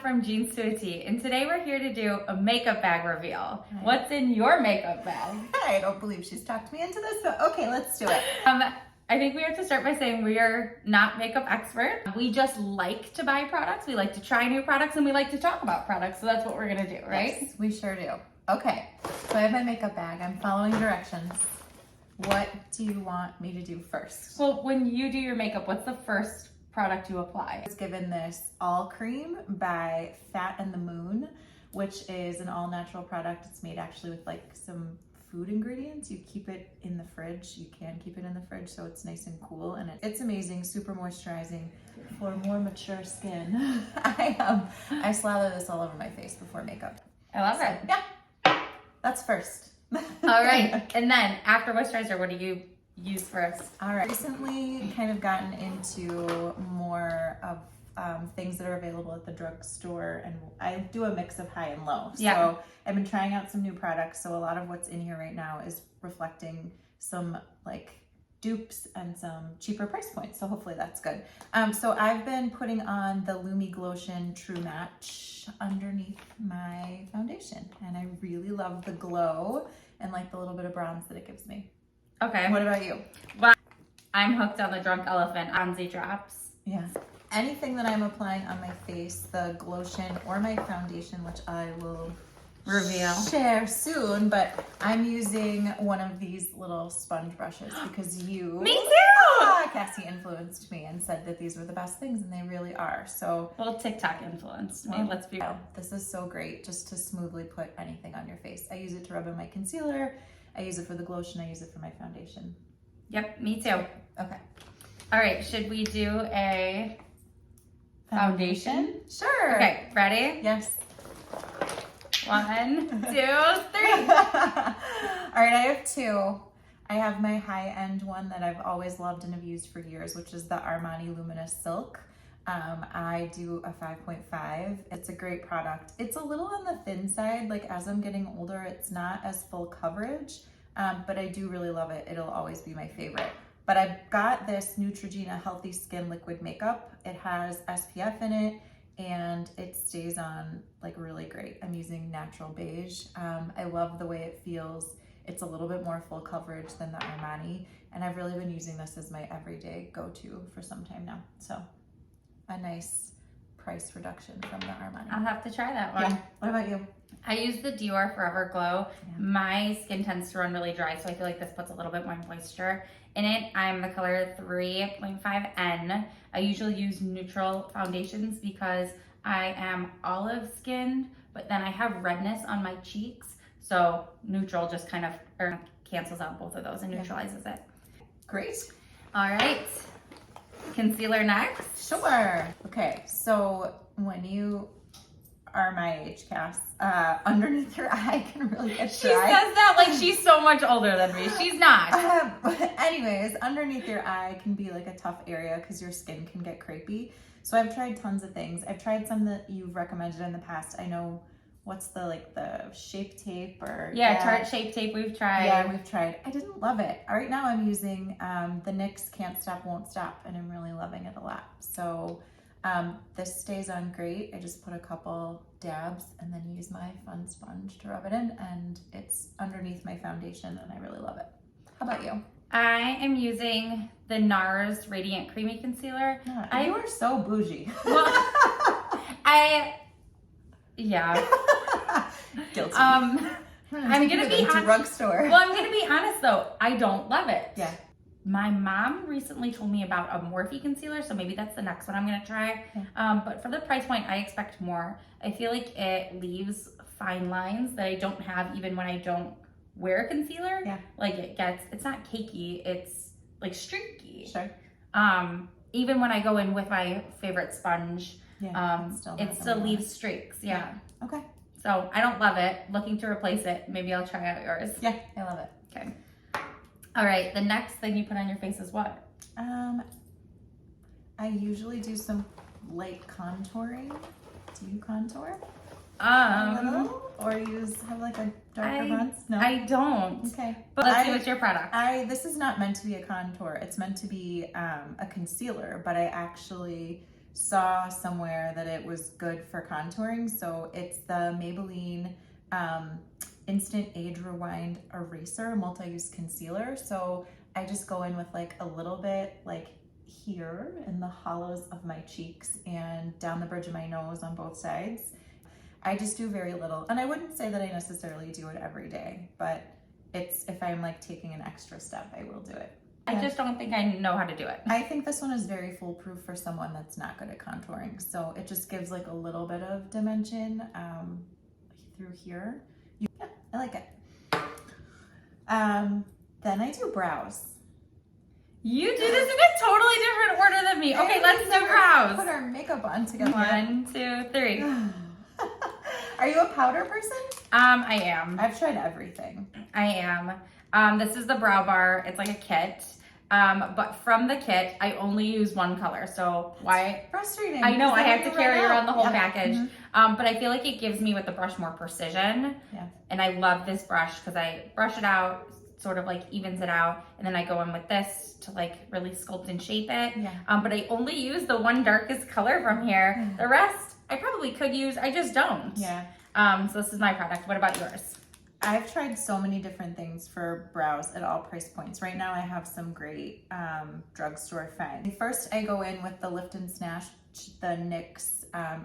from Jeans to a T, and today we're here to do a makeup bag reveal. Hi. What's in your makeup bag? I don't believe she's talked me into this, but okay, let's do it. I think we have to start by saying we are not makeup experts. We just like to buy products, we like to try new products, and we like to talk about products, so that's what we're gonna do, right? Yes, we sure do. Okay, so I have my makeup bag. I'm following directions. What do you want me to do first? Well, when you do your makeup, what's the first product you apply? I was given this All Cream by Fat and the Moon, which is an all-natural product. It's made actually with like some food ingredients. You keep it in the fridge. You can keep it in the fridge so it's nice and cool, and it's amazing, super moisturizing for more mature skin. I slather this all over my face before makeup. I love it. Yeah, that's first. All right, and then after moisturizer, what do you use first? All right, recently kind of gotten into more of things that are available at the drugstore, and I do a mix of high and low. Yeah. So I've been trying out some new products. So a lot of what's in here right now is reflecting some like dupes and some cheaper price points. So hopefully that's good. So I've been putting on the Lumi Glotion True Match underneath my foundation, and I really love the glow and like the little bit of bronze that it gives me. Okay. What about you? Well, I'm hooked on the Drunk Elephant Bronzy Drops. Yeah. Anything that I'm applying on my face, the Glotion or my foundation, which I will Reveal. share soon, but I'm using one of these little sponge brushes because you, Me too! Cassie influenced me and said that these were the best things, and they really are. So, Well, TikTok influenced me, let's be real. this is so great just to smoothly put anything on your face. I use it to rub in my concealer. I use it for the Glotion. I use it for my foundation. Yep, me too. Okay. All right, should we do a foundation? Sure. Okay, ready? Yes. 1, 2, 3. All right, I have two. I have my high-end one that I've always loved and have used for years, which is the Armani Luminous Silk. I do a 5.5. It's a great product. It's a little on the thin side. Like as I'm getting older, it's not as full coverage, but I do really love it. It'll always be my favorite. But I got this Neutrogena Healthy Skin Liquid Makeup. It has SPF in it, and it stays on like really great. I'm using Natural Beige. I love the way it feels. It's a little bit more full coverage than the Armani, and I've really been using this as my everyday go-to for some time now. So a nice price reduction from the Armani. I'll have to try that one. Yeah. What about you? I use the Dior Forever Glow. Yeah. My skin tends to run really dry, so I feel like this puts a little bit more moisture in it. I'm the color 3.5N. I usually use neutral foundations because I am olive skinned, but then I have redness on my cheeks. So neutral just kind of cancels out both of those and neutralizes it. Great. All right, concealer next. Sure. Okay, so when you are my age, Cass, underneath your eye can really get She dry. says that like she's so much older than me. She's not. Anyways, underneath your eye can be like a tough area because your skin can get crepey. So I've tried tons of things. I've tried some that you've recommended in the past. I know, what's the Shape Tape or... Yeah, Tarte Shape Tape we've tried. Yeah, we've tried. I didn't love it. Right now I'm using the NYX Can't Stop Won't Stop, and I'm really loving it a lot. So this stays on great. I just put a couple dabs and then use my fun sponge to rub it in, and it's underneath my foundation, and I really love it. How about you? I am using the NARS Radiant Creamy Concealer. Yeah, you are so bougie. Well, yeah. Guilty. I'm gonna be honest. Drugstore. Well, I'm gonna be honest though. I don't love it. Yeah. My mom recently told me about a Morphe concealer, so maybe that's the next one I'm gonna try. Yeah. But for the price point, I expect more. I feel like it leaves fine lines that I don't have even when I don't wear concealer. Yeah. Like it's not cakey, it's like streaky. Sure. Even when I go in with my favorite sponge, yeah, it still leaves streaks. Yeah. Okay. So I don't love it. Looking to replace it. Maybe I'll try out yours. Yeah, I love it. Okay. All right. The next thing you put on your face is what? I usually do some light contouring. Do you contour? Or have like a darker bronze? No, I don't. Okay, But let's see what's your product. This is not meant to be a contour. It's meant to be a concealer, but I actually saw somewhere that it was good for contouring. So it's the Maybelline Instant Age Rewind Eraser Multi-Use Concealer. So I just go in with like a little bit like here in the hollows of my cheeks and down the bridge of my nose on both sides. I just do very little. And I wouldn't say that I necessarily do it every day, but it's, if I'm like taking an extra step, I will do it. I just don't think I know how to do it. I think this one is very foolproof for someone that's not good at contouring. So it just gives like a little bit of dimension through here. Yeah, I like it. Then I do brows. You do this in a totally different order than me. Okay, let's do brows. Put our makeup on together. 1, 2, 3. Are you a powder person? I am. I've tried everything. I am. This is the Brow Bar. It's like a kit. But from the kit, I only use one color. So why? Frustrating. I know I have to carry right around the whole yeah. package. Mm-hmm. But I feel like it gives me with the brush more precision. Yeah. And I love this brush because I brush it out, sort of like evens it out, and then I go in with this to like really sculpt and shape it. Yeah. But I only use the one darkest color from here. The rest I probably could use, I just don't. Yeah. So this is my product. What about yours? I've tried so many different things for brows at all price points. Right now I have some great drugstore finds. First I go in with the Lift and Snatch, the NYX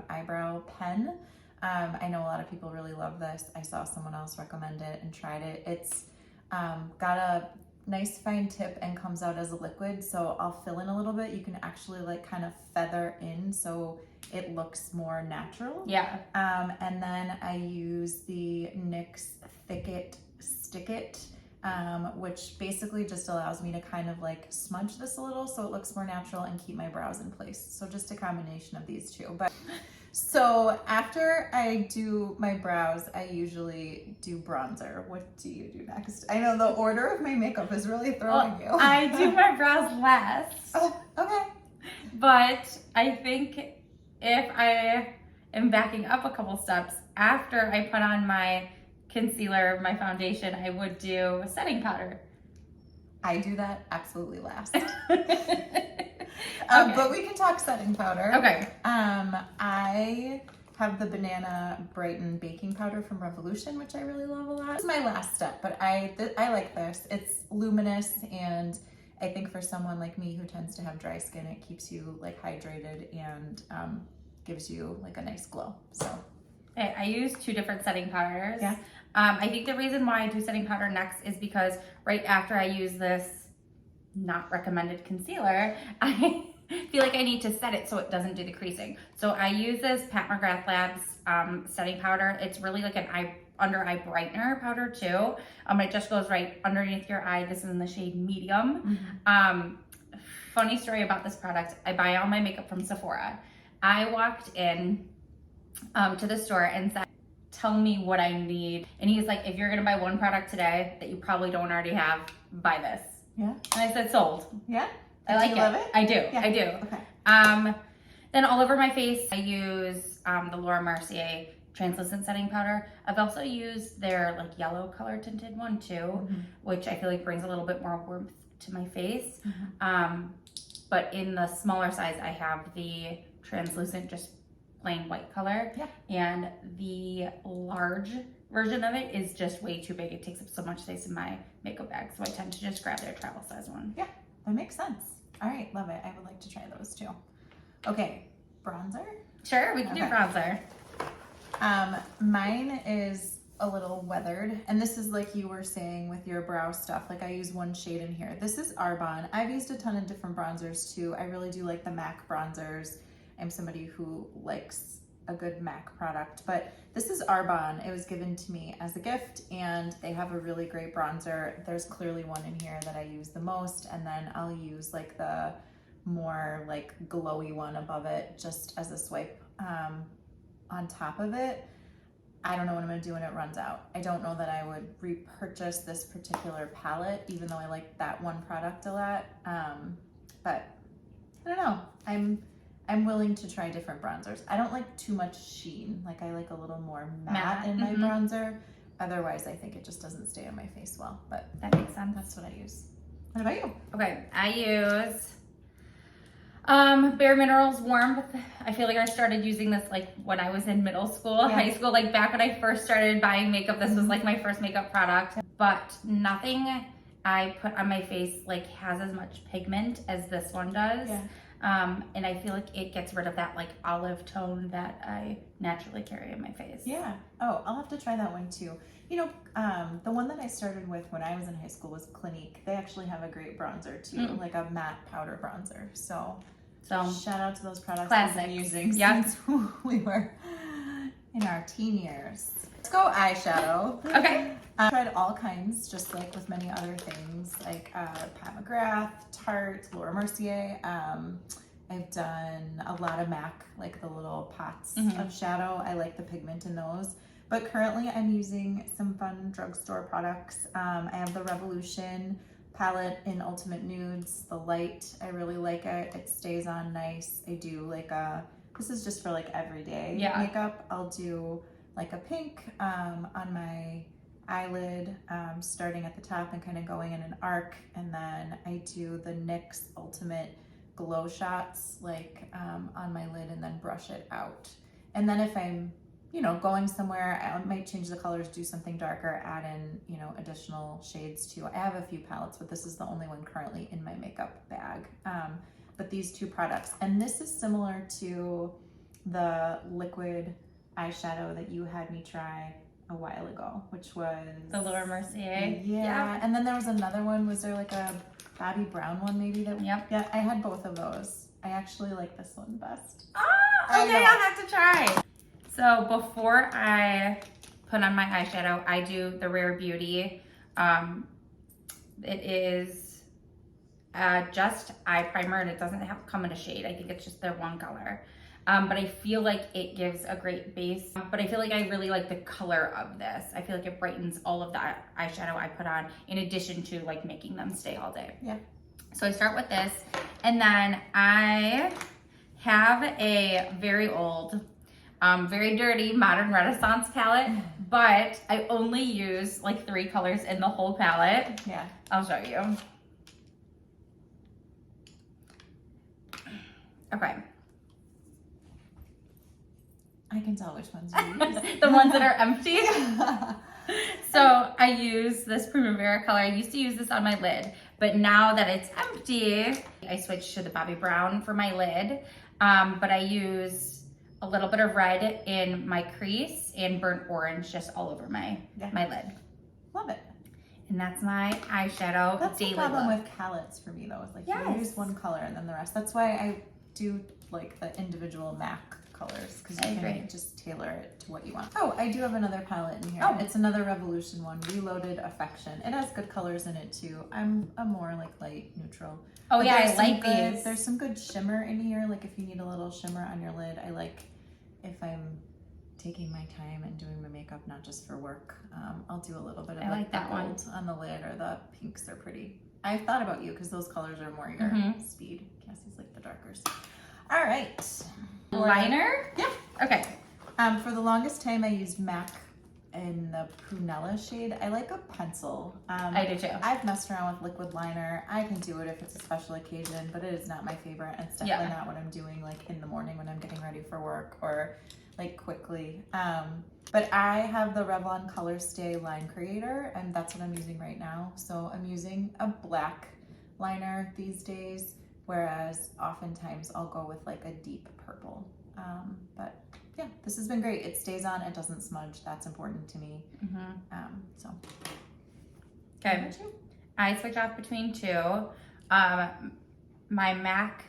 eyebrow pen. I know a lot of people really love this. I saw someone else recommend it and tried it. It's got a nice fine tip and comes out as a liquid, so I'll fill in a little bit. You can actually like kind of feather in so it looks more natural. Yeah. And then I use the NYX Thick It Stick It, which basically just allows me to kind of like smudge this a little so it looks more natural and keep my brows in place. So just a combination of these two. But so after I do my brows, I usually do bronzer. What do you do next? I know the order of my makeup is really throwing you. I do my brows last. Oh, okay. But I think if I am backing up a couple steps, after I put on my concealer, my foundation, I would do setting powder. I do that absolutely last. Okay. But we can talk setting powder. Okay. I have the Banana Brighten baking powder from Revolution, which I really love a lot. This is my last step, but I like this. It's luminous, and I think for someone like me who tends to have dry skin, it keeps you like hydrated and gives you like a nice glow. So Okay, I use 2 different setting powders. Yeah. I think the reason why I do setting powder next is because right after I use this not recommended concealer, I feel like I need to set it so it doesn't do the creasing. So I use this Pat McGrath Labs setting powder. It's really like an under eye brightener powder too. It just goes right underneath your eye. This is in the shade medium. Mm-hmm. Funny story about this product. I buy all my makeup from Sephora. I walked in to the store and said, tell me what I need. And he's like, if you're gonna buy one product today that you probably don't already have, buy this. Yeah. And I said, sold. Yeah. I like Do you love it? I do. Yeah. I do. Okay. Then all over my face, I use the Laura Mercier translucent setting powder. I've also used their like yellow color tinted one too, Mm-hmm. which I feel like brings a little bit more warmth to my face. Mm-hmm. But in the smaller size, I have the translucent, just plain white color. Yeah. And the large version of it is just way too big. It takes up so much space in my makeup bag. So I tend to just grab their travel size one. Yeah, that makes sense. All right, love it. I would like to try those too. Okay, bronzer. Sure, we can do Okay. bronzer. Mine is a little weathered, and this is like you were saying with your brow stuff. Like I use one shade in here. This is Arbonne. I've used a ton of different bronzers too. I really do like the MAC bronzers. I'm somebody who likes a good MAC product, but this is Arbonne. It was given to me as a gift, and they have a really great bronzer. There's clearly one in here that I use the most, and then I'll use like the more like glowy one above it just as a swipe on top of it. I don't know what I'm gonna do when it runs out. I don't know that I would repurchase this particular palette, even though I like that one product a lot. But I don't know. I'm willing to try different bronzers. I don't like too much sheen. Like I like a little more matte in my bronzer. Otherwise, I think it just doesn't stay on my face well. But That makes sense. that's what I use. What about you? Okay, I use Bare Minerals Warmth. I feel like I started using this like when I was in middle school, Yeah. high school, like back when I first started buying makeup. This was like my first makeup product, but nothing I put on my face like has as much pigment as this one does. Yeah. And I feel like it gets rid of that like olive tone that I naturally carry in my face. Yeah. Oh, I'll have to try that one too. You know, the one that I started with when I was in high school was Clinique. They actually have a great bronzer too, like a matte powder bronzer. So shout out to those products I've been using since we were in our teen years. Let's go eyeshadow. Okay. I tried all kinds, just like with many other things, like Pat McGrath, Tarte, Laura Mercier. I've done a lot of MAC, like the little pots of shadow. I like the pigment in those. But currently I'm using some fun drugstore products. I have the Revolution palette in Ultimate Nudes. The light, I really like it. It stays on nice. I do like this is just for like everyday makeup. I'll do like a pink on my eyelid, starting at the top and kind of going in an arc. And then I do the NYX Ultimate Glow Shots like on my lid and then brush it out. And then if I'm, you know, going somewhere, I might change the colors, do something darker, add in, you know, additional shades too. I have a few palettes, but this is the only one currently in my makeup bag. But these two products, and this is similar to the liquid eyeshadow that you had me try a while ago, which was the Laura Mercier. Yeah. And then there was another one. Was there like a Bobbi Brown one maybe? That Yep. Yeah, I had both of those. I actually like this one best. Oh, okay, I'll have to try. So before I put on my eyeshadow, I do the Rare Beauty. It is just eye primer, and it doesn't come in a shade. I think it's just their one color. But I feel like it gives a great base. But I feel like I really like the color of this. I feel like it brightens all of the eyeshadow I put on, in addition to like making them stay all day. Yeah. So I start with this, and then I have a very old, very dirty Modern Renaissance palette, but I only use like 3 colors in the whole palette. Yeah. I'll show you. Okay. I can tell which ones you use. The ones that are empty. So I use this Primavera color. I used to use this on my lid, but now that it's empty, I switched to the Bobbi Brown for my lid. But I use a little bit of red in my crease and burnt orange just all over my lid. Love it. And that's my eyeshadow That's daily the problem look. with palettes for me though. It's like you use one color and then the rest. That's why I do like the individual MAC colors, because you can just tailor it to what you want. Oh, I do have another palette in here. Oh, it's another Revolution one, Reloaded Affection. It has good colors in it too. I'm a more like light neutral. Oh but yeah, I like these. There's some good shimmer in here. Like if you need a little shimmer on your lid, I like if I'm taking my time and doing my makeup, not just for work. I'll do a little bit of like the gold on the lid, or the pinks are pretty. I thought about you because those colors are more your speed. Cassie's like the darkers. All right. Liner? Yeah. Okay. For the longest time, I used MAC in the Prunella shade. I like a pencil. I do too. I've messed around with liquid liner. I can do it if it's a special occasion, but it is not my favorite. And it's definitely not what I'm doing like in the morning when I'm getting ready for work or like quickly. But I have the Revlon Color Stay Line Creator, and that's what I'm using right now. So I'm using a black liner these days, whereas oftentimes I'll go with like a deep purple. But yeah, this has been great. It stays on, it doesn't smudge. That's important to me. So. Okay. I switch off between 2. My MAC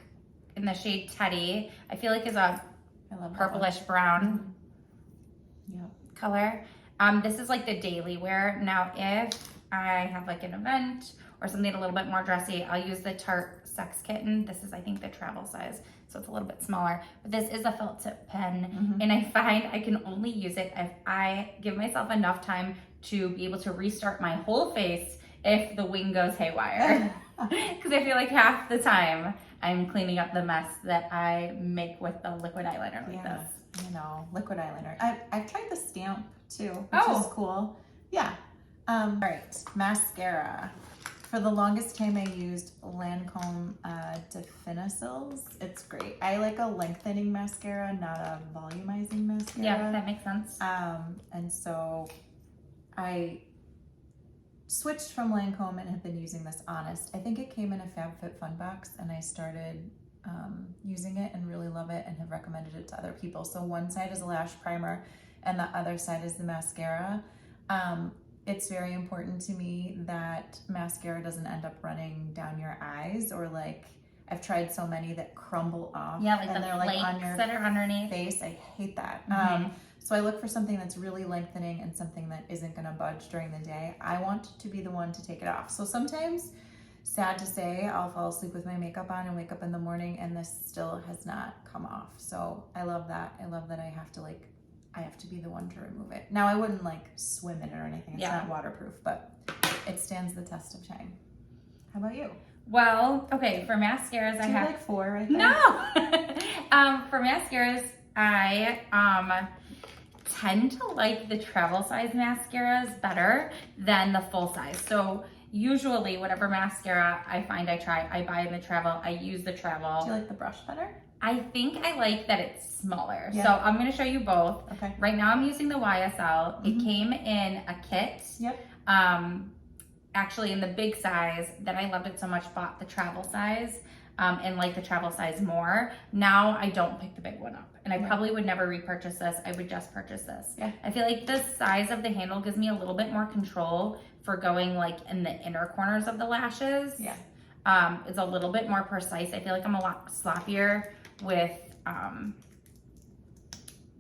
in the shade Teddy, I feel like is a purplish brown color. This is like the daily wear. Now, if I have like an event or something a little bit more dressy, I'll use the Tarte Sex Kitten. This is, I think, the travel size, so it's a little bit smaller. But this is a felt tip pen, and I find I can only use it if I give myself enough time to be able to restart my whole face if the wing goes haywire. Because I feel like half the time I'm cleaning up the mess that I make with the liquid eyeliner like this. You know, liquid eyeliner. I've tried the stamp too, which is cool. Yeah. All right, mascara. For the longest time, I used Lancome Luminicils. It's great. I like a lengthening mascara, not a volumizing mascara. Yeah, that makes sense. And so I switched from Lancome and have been using this Honest. I think it came in a FabFitFun box, and I started using it and really love it and have recommended it to other people. So one side is a lash primer and the other side is the mascara. It's very important to me that mascara doesn't end up running down your eyes, or like I've tried so many that crumble off. Yeah, like and the they're flakes like on your that are underneath. face. I hate that. Mhm. So I look for something that's really lengthening and something that isn't going to budge during the day. I want to be the one to take it off. So sometimes, sad to say, I'll fall asleep with my makeup on and wake up in the morning and this still has not come off. So I love that. I love that I have to be the one to remove it. Now I wouldn't like swim in it or anything. It's not waterproof, but it stands the test of time. How about you? Well, okay, for mascaras, I have like 4, I think. No. For mascaras, I tend to like the travel size mascaras better than the full size. So usually whatever mascara I find I try, I buy in the travel, I use the travel. Do you like the brush better? I think I like that it's smaller. Yeah. So I'm going to show you both. Okay. Right now I'm using the YSL. It came in a kit. Yep. Actually in the big size. Then I loved it so much, bought the travel size. And like the travel size more. Now I don't pick the big one up, and I probably would never repurchase this. I would just purchase this. Yeah. I feel like the size of the handle gives me a little bit more control for going like in the inner corners of the lashes. Yeah. It's a little bit more precise. I feel like I'm a lot sloppier with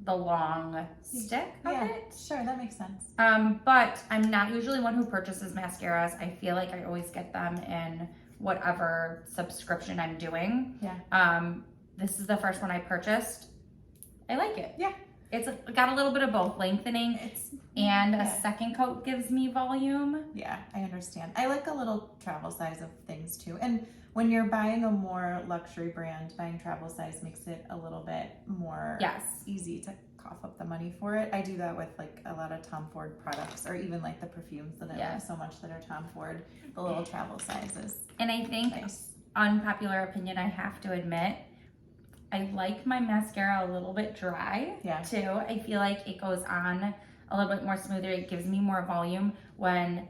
the long stick of it. Sure, that makes sense. But I'm not usually one who purchases mascaras. I feel like I always get them in whatever subscription I'm doing. Yeah. This is the first one I purchased. I like it. Yeah. It's got a little bit of both lengthening and yeah. a second coat gives me volume. Yeah, I understand. I like a little travel size of things too. And when you're buying a more luxury brand, buying travel size makes it a little bit more easy to cough up the money for it. I do that with like a lot of Tom Ford products, or even like the perfumes that I love so much that are Tom Ford, the little travel sizes. And I think, unpopular opinion, I have to admit, I like my mascara a little bit dry too. I feel like it goes on a little bit more smoother. It gives me more volume when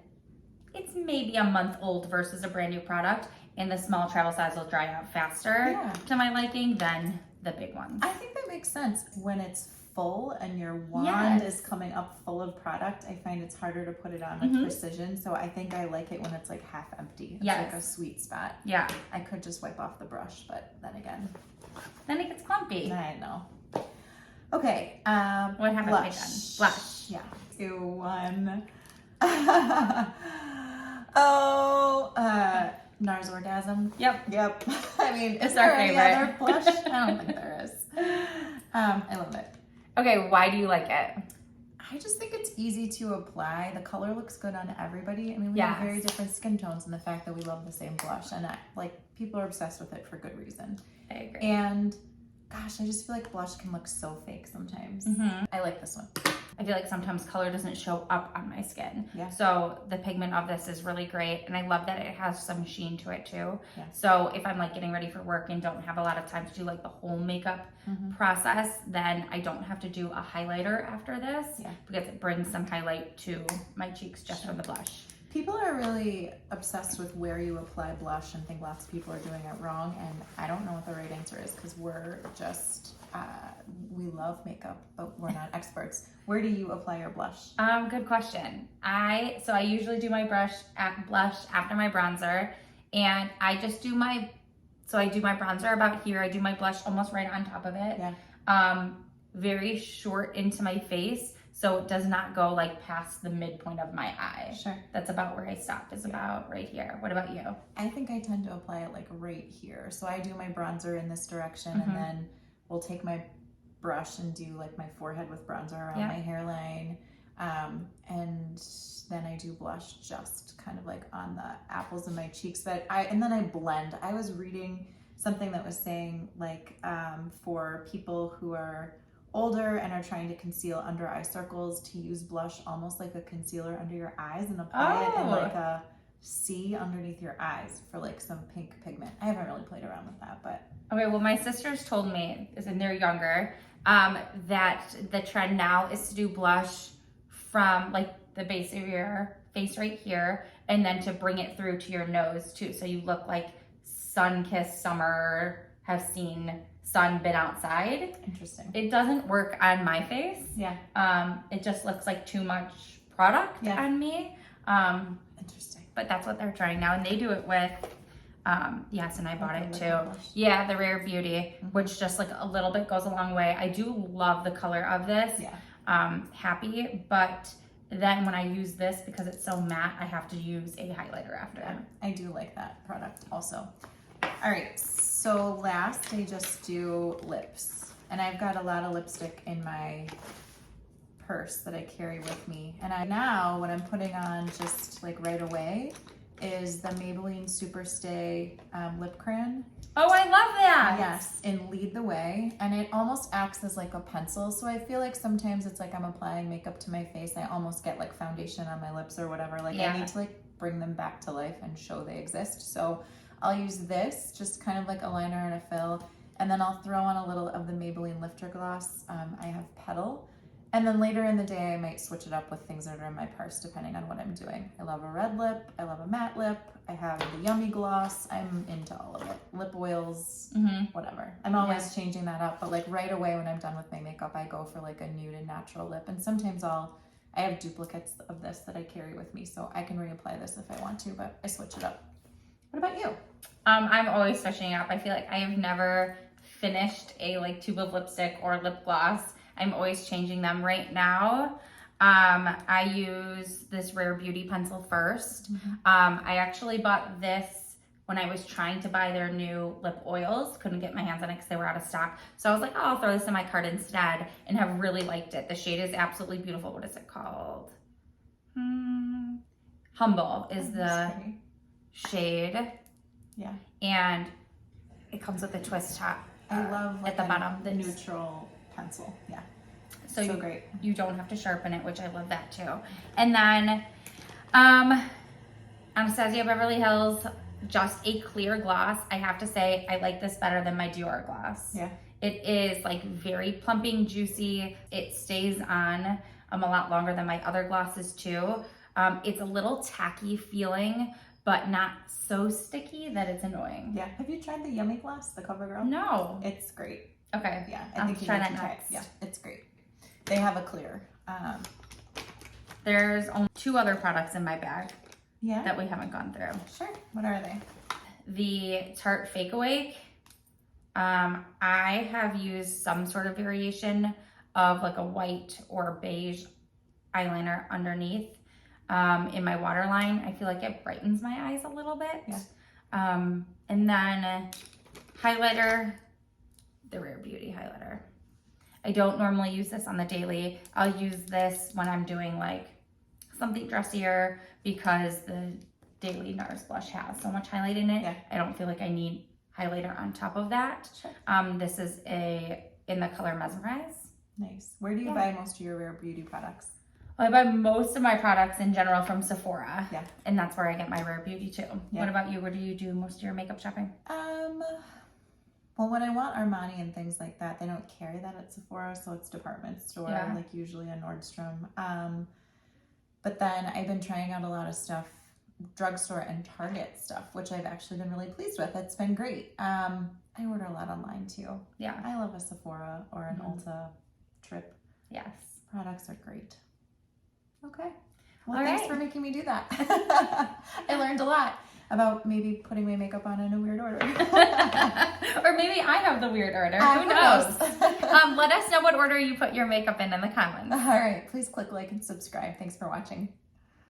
it's maybe a month old versus a brand new product, and the small travel size will dry out faster to my liking than the big ones. I think that makes sense. When it's full and your wand is coming up full of product, I find it's harder to put it on with precision. So I think I like it when it's like half empty. It's like a sweet spot. Yeah. I could just wipe off the brush, but then again, then it gets clumpy. I know. Okay. What haven't I done? Blush. Yeah. 2, 1. NARS Orgasm. Yep. I mean, It's is there our any favorite. other blush? I don't think there is. I love it. Okay, why do you like it? I just think it's easy to apply. The color looks good on everybody. I mean, we have very different skin tones, and the fact that we love the same blush, and people are obsessed with it for good reason. I agree. And gosh, I just feel like blush can look so fake sometimes. I like this one. I feel like sometimes color doesn't show up on my skin. Yeah. So the pigment of this is really great. And I love that it has some sheen to it too. Yeah. So if I'm like getting ready for work and don't have a lot of time to do like the whole makeup process, then I don't have to do a highlighter after this because it brings some highlight to my cheeks just from the blush. People are really obsessed with where you apply blush and think lots of people are doing it wrong. And I don't know what the right answer is because we're just, we love makeup, but we're not experts. Where do you apply your blush? Good question. I usually do my blush after my bronzer, and I just do I do my bronzer about here. I do my blush almost right on top of it. Yeah. Very short into my face, so it does not go like past the midpoint of my eye. Sure. That's about where I stopped, is about right here. What about you? I think I tend to apply it like right here. So I do my bronzer in this direction, and then we'll take my brush and do like my forehead with bronzer around my hairline. And then I do blush just kind of like on the apples of my cheeks. And then I blend. I was reading something that was saying like for people who are older and are trying to conceal under eye circles, to use blush almost like a concealer under your eyes and apply it in like a C underneath your eyes for like some pink pigment. I haven't really played around with that, but. Okay, well, my sisters told me, and they're younger, that the trend now is to do blush from like the base of your face right here, and then to bring it through to your nose too. So you look like sun-kissed summer, have seen sun, been outside. Interesting. It doesn't work on my face. Yeah. It just looks like too much product on me. Interesting. But that's what they're trying now. And they do it with, yes, and I bought it too. Blush. Yeah, the Rare Beauty, which just like a little bit goes a long way. I do love the color of this. Yeah. Happy, but then when I use this, because it's so matte, I have to use a highlighter after. Yeah, I do like that product also. All right, so last I just do lips. And I've got a lot of lipstick in my purse that I carry with me. And now what I'm putting on just like right away is the Maybelline Superstay lip crayon. Oh, I love that. Yes, in Lead the Way. And it almost acts as like a pencil. So I feel like sometimes it's like I'm applying makeup to my face. I almost get like foundation on my lips or whatever. Like I need to like bring them back to life and show they exist. So I'll use this, just kind of like a liner and a fill. And then I'll throw on a little of the Maybelline Lifter Gloss. I have Petal. And then later in the day, I might switch it up with things that are in my purse, depending on what I'm doing. I love a red lip. I love a matte lip. I have the Yummy Gloss. I'm into all of it. Lip oils, whatever. I'm always changing that up. But like right away when I'm done with my makeup, I go for like a nude and natural lip. And sometimes I have duplicates of this that I carry with me. So I can reapply this if I want to, but I switch it up. What about you? I'm always switching up. I feel like I have never finished a like tube of lipstick or lip gloss. I'm always changing them. Right now, I use this Rare Beauty pencil first. I actually bought this when I was trying to buy their new lip oils. Couldn't get my hands on it because they were out of stock. So I was like, oh, I'll throw this in my cart instead, and have really liked it. The shade is absolutely beautiful. What is it called? Humble is the shade. Yeah. And it comes with a twist top. I love like at the bottom the neutral pencil. Yeah. So great. You don't have to sharpen it, which I love that too. And then Anastasia Beverly Hills, just a clear gloss. I have to say I like this better than my Dior gloss. Yeah. It is like very plumping, juicy. It stays on a lot longer than my other glosses too. It's a little tacky feeling, but not so sticky that it's annoying. Yeah. Have you tried the Yummy Gloss, the CoverGirl? No. It's great. Okay. Yeah. I'll think you try need that to try it. next. Yeah, it's great. They have a clear. There's only 2 other products in my bag Yeah. that we haven't gone through. Sure. What are they? The Tarte Fake Awake. I have used some sort of variation of like a white or beige eyeliner underneath in my waterline. I feel like it brightens my eyes a little bit. Yeah. And then highlighter, the Rare Beauty highlighter. I don't normally use this on the daily. I'll use this when I'm doing like something dressier because the Daily NARS blush has so much highlight in it. Yeah. I don't feel like I need highlighter on top of that. Sure. This is in the color Mesmerize. Nice. Where do you buy most of your Rare Beauty products? Well, I buy most of my products in general from Sephora. Yeah. And that's where I get my Rare Beauty too. Yeah. What about you? Where do you do most of your makeup shopping? Well, when I want Armani and things like that, they don't carry that at Sephora, so it's department store, like usually a Nordstrom. But then I've been trying out a lot of stuff, drugstore and Target stuff, which I've actually been really pleased with. It's been great. I order a lot online too. Yeah. I love a Sephora or an Ulta trip. Yes. Products are great. Okay. Well, All thanks right. for making me do that. I learned a lot about maybe putting my makeup on in a weird order. Or maybe I have the weird order. Who Who knows? knows? Let us know what order you put your makeup in the comments. All right. Please click like and subscribe. Thanks for watching.